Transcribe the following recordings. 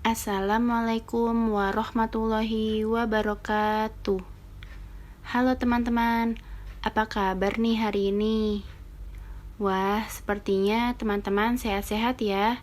Assalamualaikum warahmatullahi wabarakatuh. Halo teman-teman, apa kabar nih hari ini? Wah, sepertinya teman-teman sehat-sehat ya.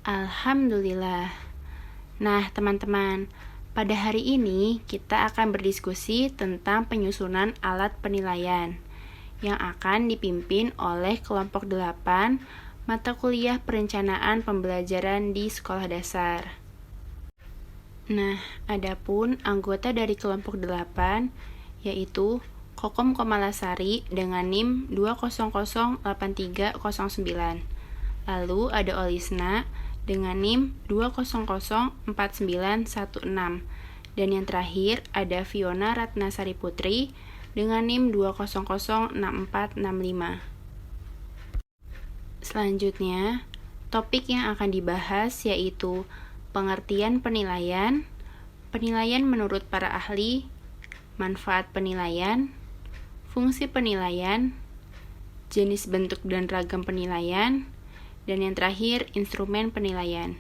Alhamdulillah. Nah teman-teman, pada hari ini kita akan berdiskusi tentang penyusunan alat penilaian yang akan dipimpin oleh kelompok 8 mata kuliah perencanaan pembelajaran di sekolah dasar. Nah, adapun anggota dari kelompok 8 yaitu Kokom Komalasari dengan NIM 2008309. Lalu ada Olisna dengan NIM 2004916. Dan yang terakhir ada Fiona Ratnasari Putri dengan NIM 2006465. Selanjutnya, topik yang akan dibahas yaitu pengertian penilaian, penilaian menurut para ahli, manfaat penilaian, fungsi penilaian, jenis bentuk dan ragam penilaian, dan yang terakhir, instrumen penilaian.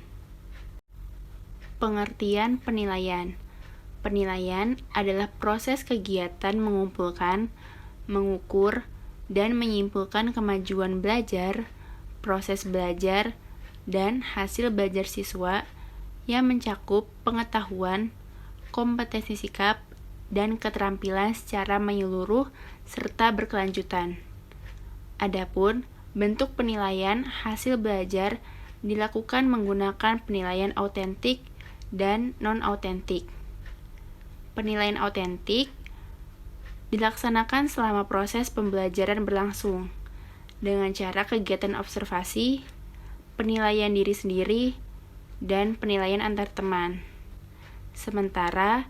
Pengertian penilaian. Penilaian adalah proses kegiatan mengumpulkan, mengukur, dan menyimpulkan kemajuan belajar, proses belajar, dan hasil belajar siswa yang mencakup pengetahuan, kompetensi sikap, dan keterampilan secara menyeluruh serta berkelanjutan. Adapun bentuk penilaian hasil belajar dilakukan menggunakan penilaian autentik dan non-autentik. Penilaian autentik dilaksanakan selama proses pembelajaran berlangsung dengan cara kegiatan observasi, penilaian diri sendiri, dan penilaian antar teman. Sementara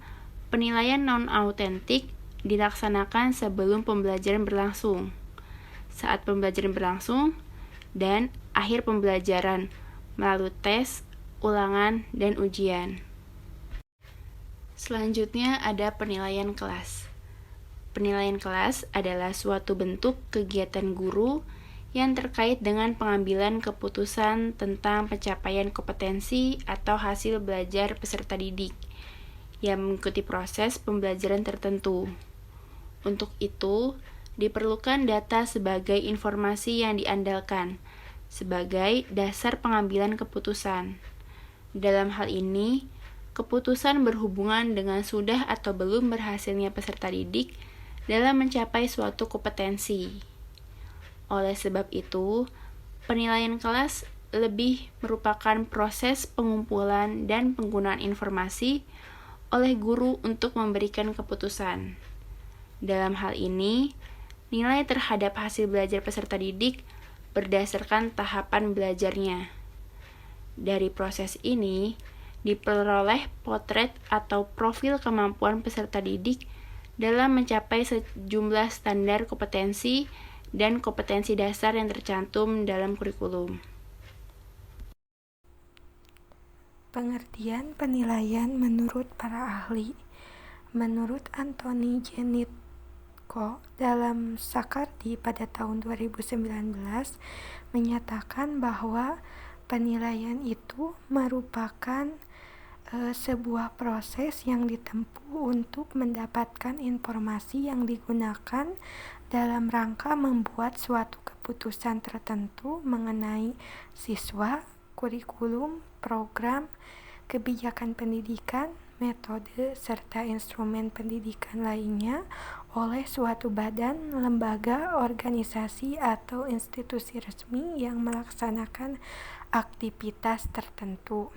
penilaian non-autentik dilaksanakan sebelum pembelajaran berlangsung, saat pembelajaran berlangsung, dan akhir pembelajaran melalui tes, ulangan, dan ujian. Selanjutnya ada penilaian kelas. Penilaian kelas adalah suatu bentuk kegiatan guru yang terkait dengan pengambilan keputusan tentang pencapaian kompetensi atau hasil belajar peserta didik yang mengikuti proses pembelajaran tertentu. Untuk itu, diperlukan data sebagai informasi yang diandalkan sebagai dasar pengambilan keputusan. Dalam hal ini, keputusan berhubungan dengan sudah atau belum berhasilnya peserta didik dalam mencapai suatu kompetensi. Oleh sebab itu, penilaian kelas lebih merupakan proses pengumpulan dan penggunaan informasi oleh guru untuk memberikan keputusan. Dalam hal ini, nilai terhadap hasil belajar peserta didik berdasarkan tahapan belajarnya. Dari proses ini, diperoleh potret atau profil kemampuan peserta didik dalam mencapai sejumlah standar kompetensi dan kompetensi dasar yang tercantum dalam kurikulum. Pengertian penilaian menurut para ahli. Menurut Anthony Genitko dalam Sakardi pada tahun 2019 menyatakan bahwa penilaian itu merupakan sebuah proses yang ditempuh untuk mendapatkan informasi yang digunakan dalam rangka membuat suatu keputusan tertentu mengenai siswa, kurikulum, program, kebijakan pendidikan, metode, serta instrumen pendidikan lainnya oleh suatu badan, lembaga, organisasi, atau institusi resmi yang melaksanakan aktivitas tertentu.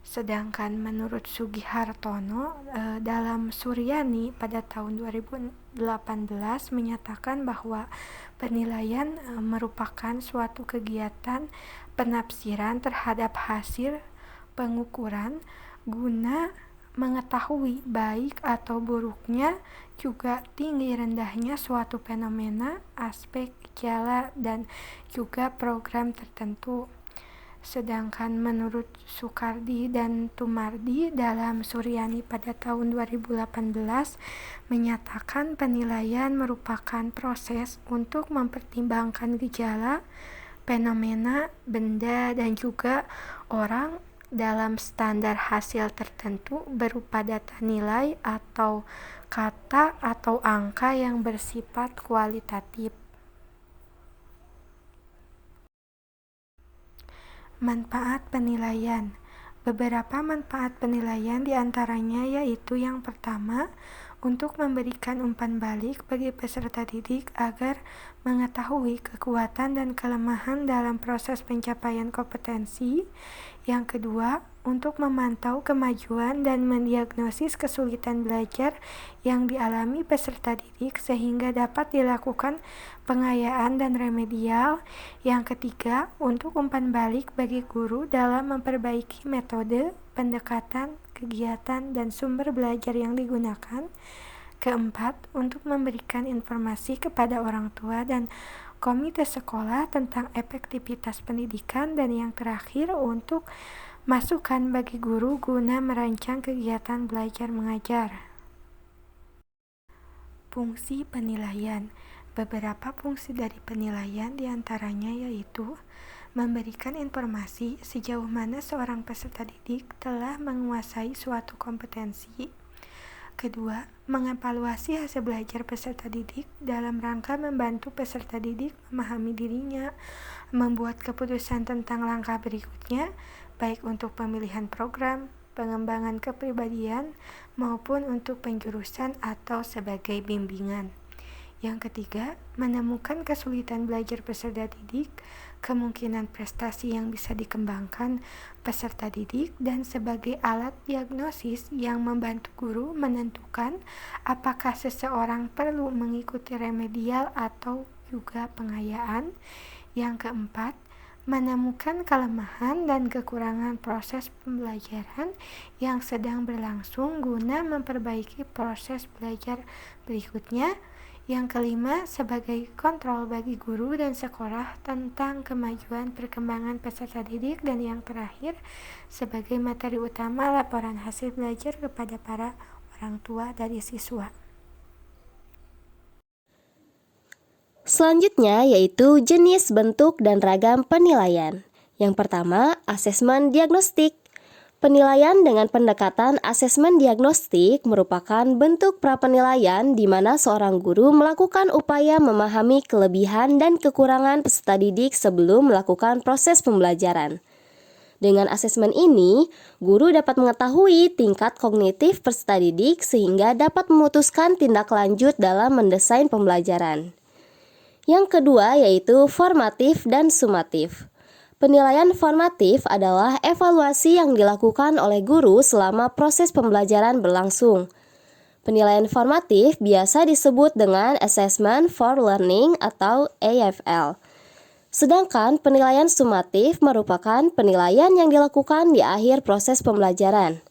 Sedangkan menurut Sugihartono dalam Suryani pada tahun 2018 menyatakan bahwa penilaian merupakan suatu kegiatan penafsiran terhadap hasil pengukuran guna mengetahui baik atau buruknya, juga tinggi rendahnya suatu fenomena, aspek, gejala, dan juga program tertentu. Sedangkan menurut Sukardi dan Tumardi dalam Suryani pada tahun 2018 menyatakan penilaian merupakan proses untuk mempertimbangkan gejala, fenomena, benda, dan juga orang dalam standar hasil tertentu berupa data nilai atau kata atau angka yang bersifat kualitatif. Manfaat penilaian. Beberapa manfaat penilaian diantaranya yaitu yang pertama, untuk memberikan umpan balik bagi peserta didik agar mengetahui kekuatan dan kelemahan dalam proses pencapaian kompetensi. Yang kedua, untuk memantau kemajuan dan mendiagnosis kesulitan belajar yang dialami peserta didik sehingga dapat dilakukan pengayaan dan remedial. Yang ketiga, untuk umpan balik bagi guru dalam memperbaiki metode, pendekatan, kegiatan, dan sumber belajar yang digunakan. Keempat, untuk memberikan informasi kepada orang tua dan komite sekolah tentang efektivitas pendidikan. Dan yang terakhir, untuk masukan bagi guru guna merancang kegiatan belajar mengajar. Fungsi penilaian. Beberapa fungsi dari penilaian diantaranya yaitu memberikan informasi sejauh mana seorang peserta didik telah menguasai suatu kompetensi. Kedua, mengevaluasi hasil belajar peserta didik dalam rangka membantu peserta didik memahami dirinya, membuat keputusan tentang langkah berikutnya, baik untuk pemilihan program, pengembangan kepribadian, maupun untuk penjurusan atau sebagai bimbingan. Yang ketiga, menemukan kesulitan belajar peserta didik, kemungkinan prestasi yang bisa dikembangkan peserta didik, dan sebagai alat diagnosis yang membantu guru menentukan apakah seseorang perlu mengikuti remedial atau juga pengayaan. Yang keempat, menemukan kelemahan dan kekurangan proses pembelajaran yang sedang berlangsung guna memperbaiki proses belajar berikutnya. Yang kelima, sebagai kontrol bagi guru dan sekolah tentang kemajuan perkembangan peserta didik. Dan yang terakhir, sebagai materi utama laporan hasil belajar kepada para orang tua dari siswa. Selanjutnya yaitu jenis, bentuk, dan ragam penilaian. Yang pertama, asesmen diagnostik. Penilaian dengan pendekatan asesmen diagnostik merupakan bentuk prapenilaian di mana seorang guru melakukan upaya memahami kelebihan dan kekurangan peserta didik sebelum melakukan proses pembelajaran. Dengan asesmen ini, guru dapat mengetahui tingkat kognitif peserta didik sehingga dapat memutuskan tindak lanjut dalam mendesain pembelajaran. Yang kedua yaitu formatif dan sumatif. Penilaian formatif adalah evaluasi yang dilakukan oleh guru selama proses pembelajaran berlangsung. Penilaian formatif biasa disebut dengan Assessment for Learning atau AFL. Sedangkan penilaian sumatif merupakan penilaian yang dilakukan di akhir proses pembelajaran.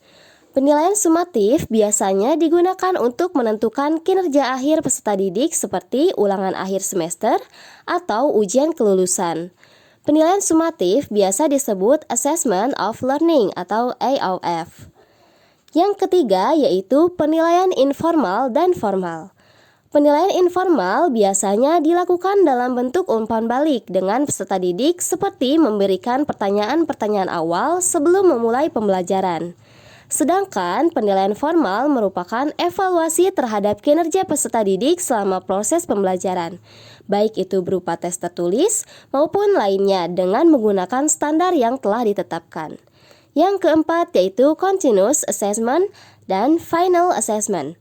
Penilaian sumatif biasanya digunakan untuk menentukan kinerja akhir peserta didik seperti ulangan akhir semester atau ujian kelulusan. Penilaian sumatif biasa disebut Assessment of Learning atau AOF. Yang ketiga yaitu penilaian informal dan formal. Penilaian informal biasanya dilakukan dalam bentuk umpan balik dengan peserta didik seperti memberikan pertanyaan-pertanyaan awal sebelum memulai pembelajaran. Sedangkan penilaian formal merupakan evaluasi terhadap kinerja peserta didik selama proses pembelajaran, baik itu berupa tes tertulis maupun lainnya dengan menggunakan standar yang telah ditetapkan. Yang keempat yaitu Continuous Assessment dan Final Assessment.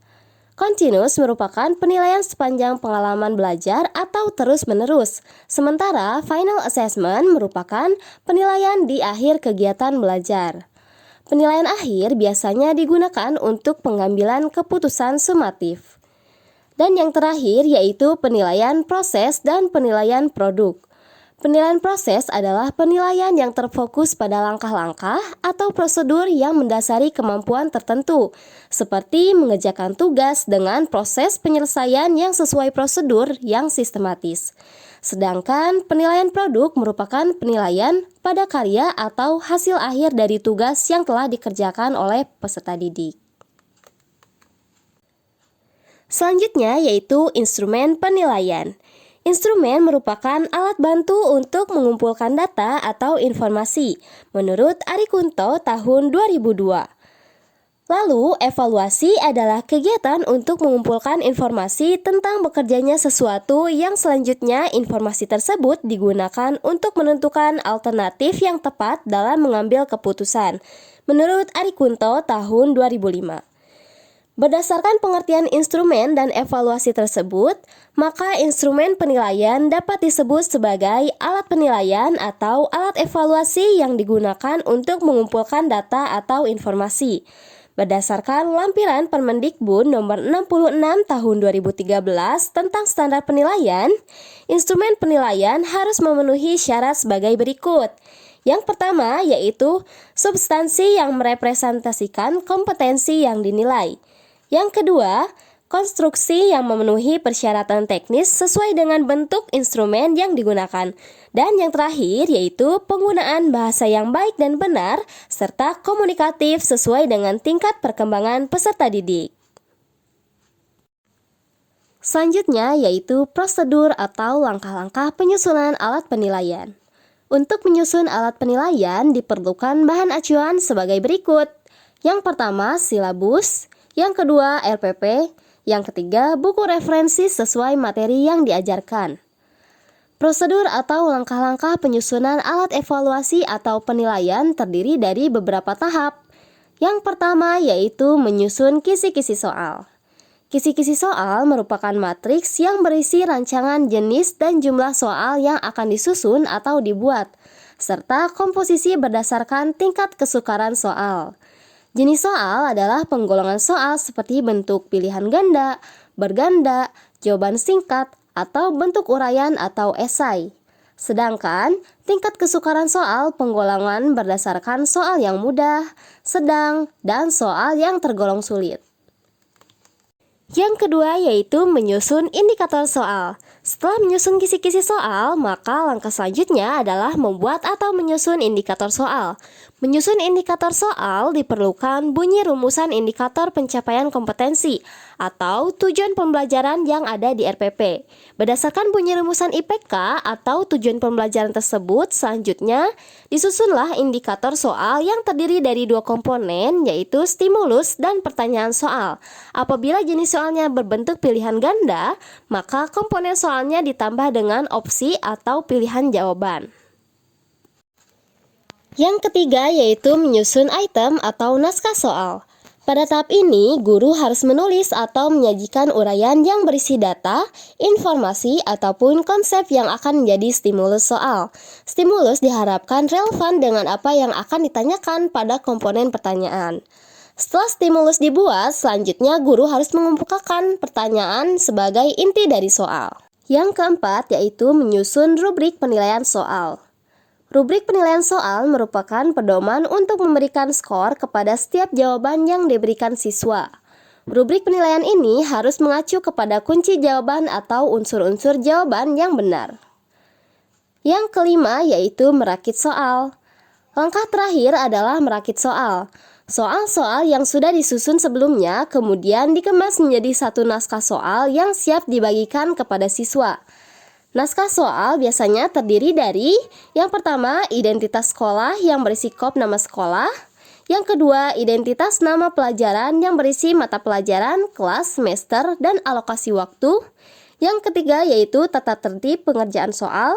Continuous merupakan penilaian sepanjang pengalaman belajar atau terus-menerus, sementara Final Assessment merupakan penilaian di akhir kegiatan belajar. Penilaian akhir biasanya digunakan untuk pengambilan keputusan sumatif. Dan yang terakhir yaitu penilaian proses dan penilaian produk. Penilaian proses adalah penilaian yang terfokus pada langkah-langkah atau prosedur yang mendasari kemampuan tertentu, seperti mengerjakan tugas dengan proses penyelesaian yang sesuai prosedur yang sistematis. Sedangkan penilaian produk merupakan penilaian pada karya atau hasil akhir dari tugas yang telah dikerjakan oleh peserta didik. Selanjutnya yaitu instrumen penilaian. Instrumen merupakan alat bantu untuk mengumpulkan data atau informasi, menurut Arikunto tahun 2002. Lalu, evaluasi adalah kegiatan untuk mengumpulkan informasi tentang bekerjanya sesuatu yang selanjutnya informasi tersebut digunakan untuk menentukan alternatif yang tepat dalam mengambil keputusan, menurut Arikunto tahun 2005. Berdasarkan pengertian instrumen dan evaluasi tersebut, maka instrumen penilaian dapat disebut sebagai alat penilaian atau alat evaluasi yang digunakan untuk mengumpulkan data atau informasi. Berdasarkan lampiran Permendikbud nomor 66 tahun 2013 tentang standar penilaian, instrumen penilaian harus memenuhi syarat sebagai berikut. Yang pertama yaitu substansi yang merepresentasikan kompetensi yang dinilai. Yang kedua, konstruksi yang memenuhi persyaratan teknis sesuai dengan bentuk instrumen yang digunakan. Dan yang terakhir yaitu penggunaan bahasa yang baik dan benar serta komunikatif sesuai dengan tingkat perkembangan peserta didik. Selanjutnya yaitu prosedur atau langkah-langkah penyusunan alat penilaian. Untuk menyusun alat penilaian diperlukan bahan acuan sebagai berikut. Yang pertama, silabus. Yang kedua, RPP. Yang ketiga, buku referensi sesuai materi yang diajarkan. Prosedur atau langkah-langkah penyusunan alat evaluasi atau penilaian terdiri dari beberapa tahap. Yang pertama yaitu menyusun kisi-kisi soal. Kisi-kisi soal merupakan matriks yang berisi rancangan jenis dan jumlah soal yang akan disusun atau dibuat, serta komposisi berdasarkan tingkat kesukaran soal. Jenis soal adalah penggolongan soal seperti bentuk pilihan ganda, berganda, jawaban singkat, atau bentuk uraian atau esai. Sedangkan tingkat kesukaran soal penggolongan berdasarkan soal yang mudah, sedang, dan soal yang tergolong sulit. Yang kedua yaitu menyusun indikator soal. Setelah menyusun kisi-kisi soal, maka langkah selanjutnya adalah membuat atau menyusun indikator soal. Menyusun indikator soal diperlukan bunyi rumusan indikator pencapaian kompetensi atau tujuan pembelajaran yang ada di RPP. Berdasarkan bunyi rumusan IPK atau tujuan pembelajaran tersebut, selanjutnya disusunlah indikator soal yang terdiri dari dua komponen yaitu stimulus dan pertanyaan soal. Apabila jenis soalnya berbentuk pilihan ganda, maka komponen soalnya ditambah dengan opsi atau pilihan jawaban. Yang ketiga yaitu menyusun item atau naskah soal. Pada tahap ini, guru harus menulis atau menyajikan uraian yang berisi data, informasi, ataupun konsep yang akan menjadi stimulus soal. Stimulus diharapkan relevan dengan apa yang akan ditanyakan pada komponen pertanyaan. Setelah stimulus dibuat, selanjutnya guru harus mengemukakan pertanyaan sebagai inti dari soal. Yang keempat yaitu menyusun rubrik penilaian soal. Rubrik penilaian soal merupakan pedoman untuk memberikan skor kepada setiap jawaban yang diberikan siswa. Rubrik penilaian ini harus mengacu kepada kunci jawaban atau unsur-unsur jawaban yang benar. Yang kelima yaitu merakit soal. Langkah terakhir adalah merakit soal. Soal-soal yang sudah disusun sebelumnya kemudian dikemas menjadi satu naskah soal yang siap dibagikan kepada siswa. Naskah soal biasanya terdiri dari yang pertama, identitas sekolah yang berisi kop nama sekolah. Yang kedua, identitas nama pelajaran yang berisi mata pelajaran, kelas, semester, dan alokasi waktu. Yang ketiga yaitu tata tertib pengerjaan soal.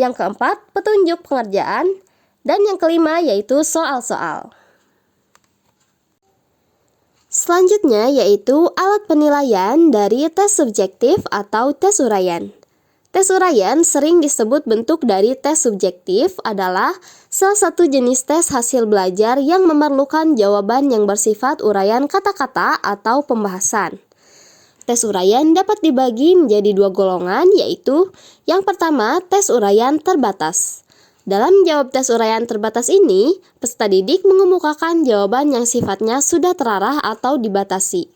Yang keempat, petunjuk pengerjaan. Dan yang kelima yaitu soal-soal. Selanjutnya yaitu alat penilaian dari tes subjektif atau tes uraian. Tes uraian sering disebut bentuk dari tes subjektif adalah salah satu jenis tes hasil belajar yang memerlukan jawaban yang bersifat uraian kata-kata atau pembahasan. Tes uraian dapat dibagi menjadi dua golongan yaitu yang pertama tes uraian terbatas. Dalam menjawab tes uraian terbatas ini, peserta didik mengemukakan jawaban yang sifatnya sudah terarah atau dibatasi.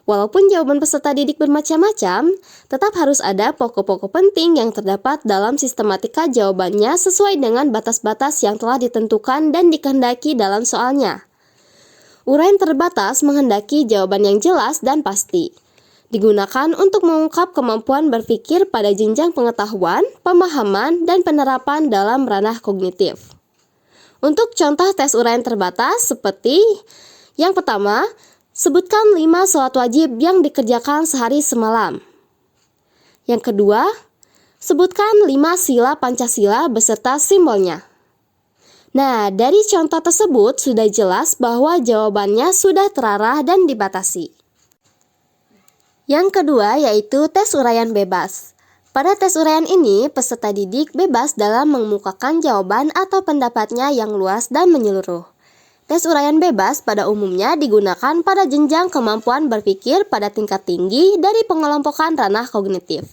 Walaupun jawaban peserta didik bermacam-macam, tetap harus ada pokok-pokok penting yang terdapat dalam sistematika jawabannya sesuai dengan batas-batas yang telah ditentukan dan dikehendaki dalam soalnya. Uraian terbatas menghendaki jawaban yang jelas dan pasti. digunakan untuk mengungkap kemampuan berpikir pada jenjang pengetahuan, pemahaman, dan penerapan dalam ranah kognitif. Untuk contoh tes uraian terbatas seperti yang pertama, sebutkan 5 sholat wajib yang dikerjakan sehari semalam. Yang kedua, sebutkan 5 sila Pancasila beserta simbolnya. Nah, dari contoh tersebut sudah jelas bahwa jawabannya sudah terarah dan dibatasi. Yang kedua yaitu tes uraian bebas. Pada tes uraian ini, peserta didik bebas dalam mengemukakan jawaban atau pendapatnya yang luas dan menyeluruh. Tes uraian bebas pada umumnya digunakan pada jenjang kemampuan berpikir pada tingkat tinggi dari pengelompokan ranah kognitif.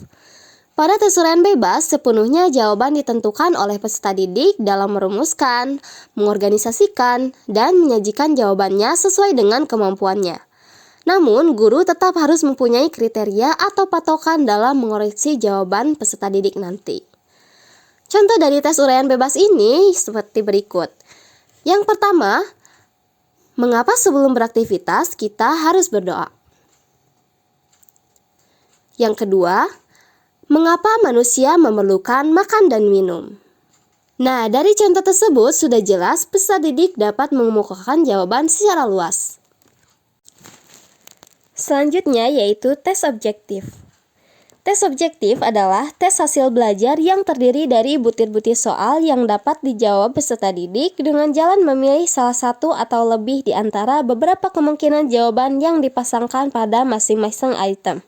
Pada tes uraian bebas, sepenuhnya jawaban ditentukan oleh peserta didik dalam merumuskan, mengorganisasikan, dan menyajikan jawabannya sesuai dengan kemampuannya. Namun, guru tetap harus mempunyai kriteria atau patokan dalam mengoreksi jawaban peserta didik nanti. Contoh dari tes uraian bebas ini seperti berikut. Yang pertama, mengapa sebelum beraktivitas kita harus berdoa? Yang kedua, mengapa manusia memerlukan makan dan minum? Nah, dari contoh tersebut sudah jelas peserta didik dapat mengemukakan jawaban secara luas. Selanjutnya yaitu tes objektif. Tes objektif adalah tes hasil belajar yang terdiri dari butir-butir soal yang dapat dijawab peserta didik dengan jalan memilih salah satu atau lebih di antara beberapa kemungkinan jawaban yang dipasangkan pada masing-masing item,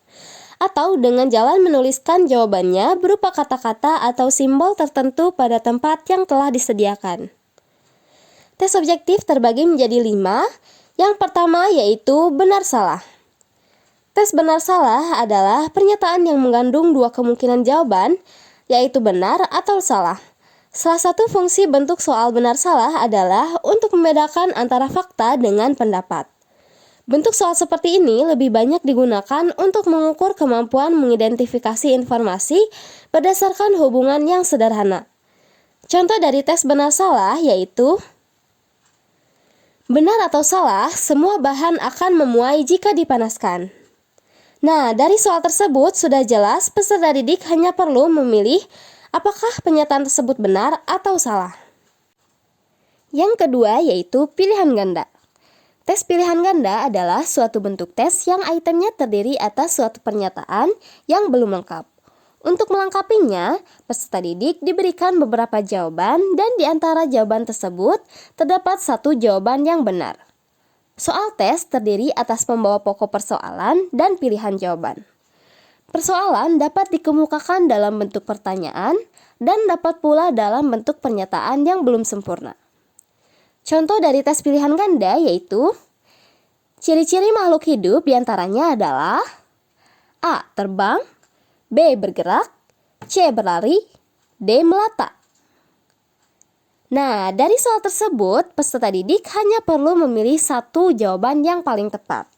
atau dengan jalan menuliskan jawabannya berupa kata-kata atau simbol tertentu pada tempat yang telah disediakan. Tes objektif terbagi menjadi 5. Yang pertama yaitu benar-salah. Tes benar-salah adalah pernyataan yang mengandung 2 kemungkinan jawaban, yaitu benar atau salah. Salah satu fungsi bentuk soal benar-salah adalah untuk membedakan antara fakta dengan pendapat. Bentuk soal seperti ini lebih banyak digunakan untuk mengukur kemampuan mengidentifikasi informasi berdasarkan hubungan yang sederhana. Contoh dari tes benar-salah yaitu benar atau salah, semua bahan akan memuai jika dipanaskan. Nah, dari soal tersebut sudah jelas peserta didik hanya perlu memilih apakah pernyataan tersebut benar atau salah. Yang kedua yaitu pilihan ganda. Tes pilihan ganda adalah suatu bentuk tes yang itemnya terdiri atas suatu pernyataan yang belum lengkap. Untuk melengkapinya, peserta didik diberikan beberapa jawaban dan di antara jawaban tersebut terdapat satu jawaban yang benar. Soal tes terdiri atas pembawa pokok persoalan dan pilihan jawaban. Persoalan dapat dikemukakan dalam bentuk pertanyaan dan dapat pula dalam bentuk pernyataan yang belum sempurna. Contoh dari tes pilihan ganda yaitu ciri-ciri makhluk hidup diantaranya adalah A. Terbang, B. Bergerak, C. Berlari, D. Melata. Nah, dari soal tersebut, peserta didik hanya perlu memilih satu jawaban yang paling tepat.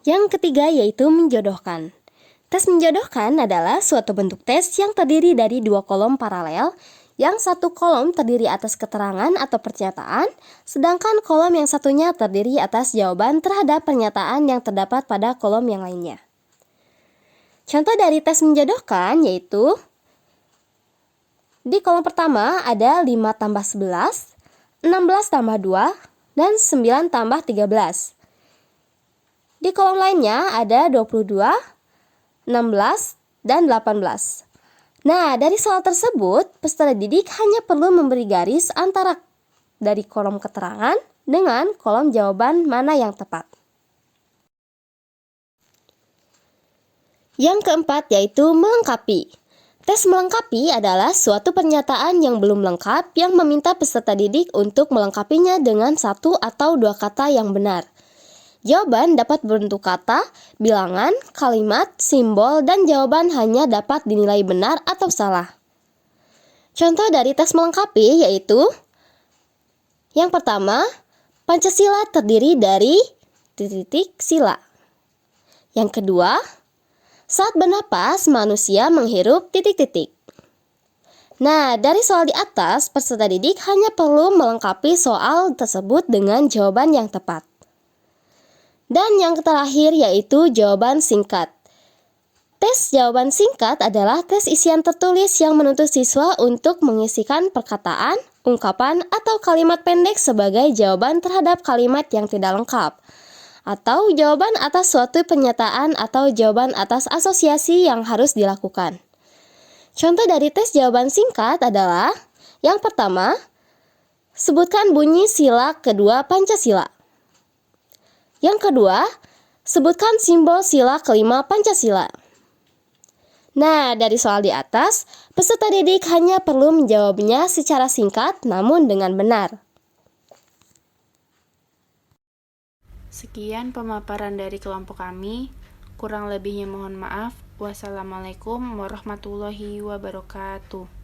Yang ketiga yaitu menjodohkan. Tes menjodohkan adalah suatu bentuk tes yang terdiri dari 2 kolom paralel, yang satu kolom terdiri atas keterangan atau pernyataan, sedangkan kolom yang satunya terdiri atas jawaban terhadap pernyataan yang terdapat pada kolom yang lainnya. Contoh dari tes menjodohkan yaitu di kolom pertama ada 5 tambah 11, 16 tambah 2, dan 9 tambah 13. Di kolom lainnya ada 22, 16, dan 18. Nah, dari soal tersebut, peserta didik hanya perlu memberi garis antara dari kolom keterangan dengan kolom jawaban mana yang tepat. Yang keempat yaitu melengkapi. Tes melengkapi adalah suatu pernyataan yang belum lengkap yang meminta peserta didik untuk melengkapinya dengan 1 atau 2 kata yang benar. Jawaban dapat berbentuk kata, bilangan, kalimat, simbol, dan jawaban hanya dapat dinilai benar atau salah. Contoh dari tes melengkapi yaitu yang pertama, Pancasila terdiri dari titik-titik sila. Yang kedua, saat bernapas, manusia menghirup titik-titik. Nah, dari soal di atas, peserta didik hanya perlu melengkapi soal tersebut dengan jawaban yang tepat. Dan yang terakhir yaitu jawaban singkat. Tes jawaban singkat adalah tes isian tertulis yang menuntut siswa untuk mengisikan perkataan, ungkapan, atau kalimat pendek sebagai jawaban terhadap kalimat yang tidak lengkap, atau jawaban atas suatu pernyataan atau jawaban atas asosiasi yang harus dilakukan. Contoh dari tes jawaban singkat adalah yang pertama, sebutkan bunyi sila kedua Pancasila. Yang kedua, sebutkan simbol sila kelima Pancasila. Nah, dari soal di atas, peserta didik hanya perlu menjawabnya secara singkat namun dengan benar. Sekian pemaparan dari kelompok kami. Kurang lebihnya mohon maaf. Wassalamualaikum warahmatullahi wabarakatuh.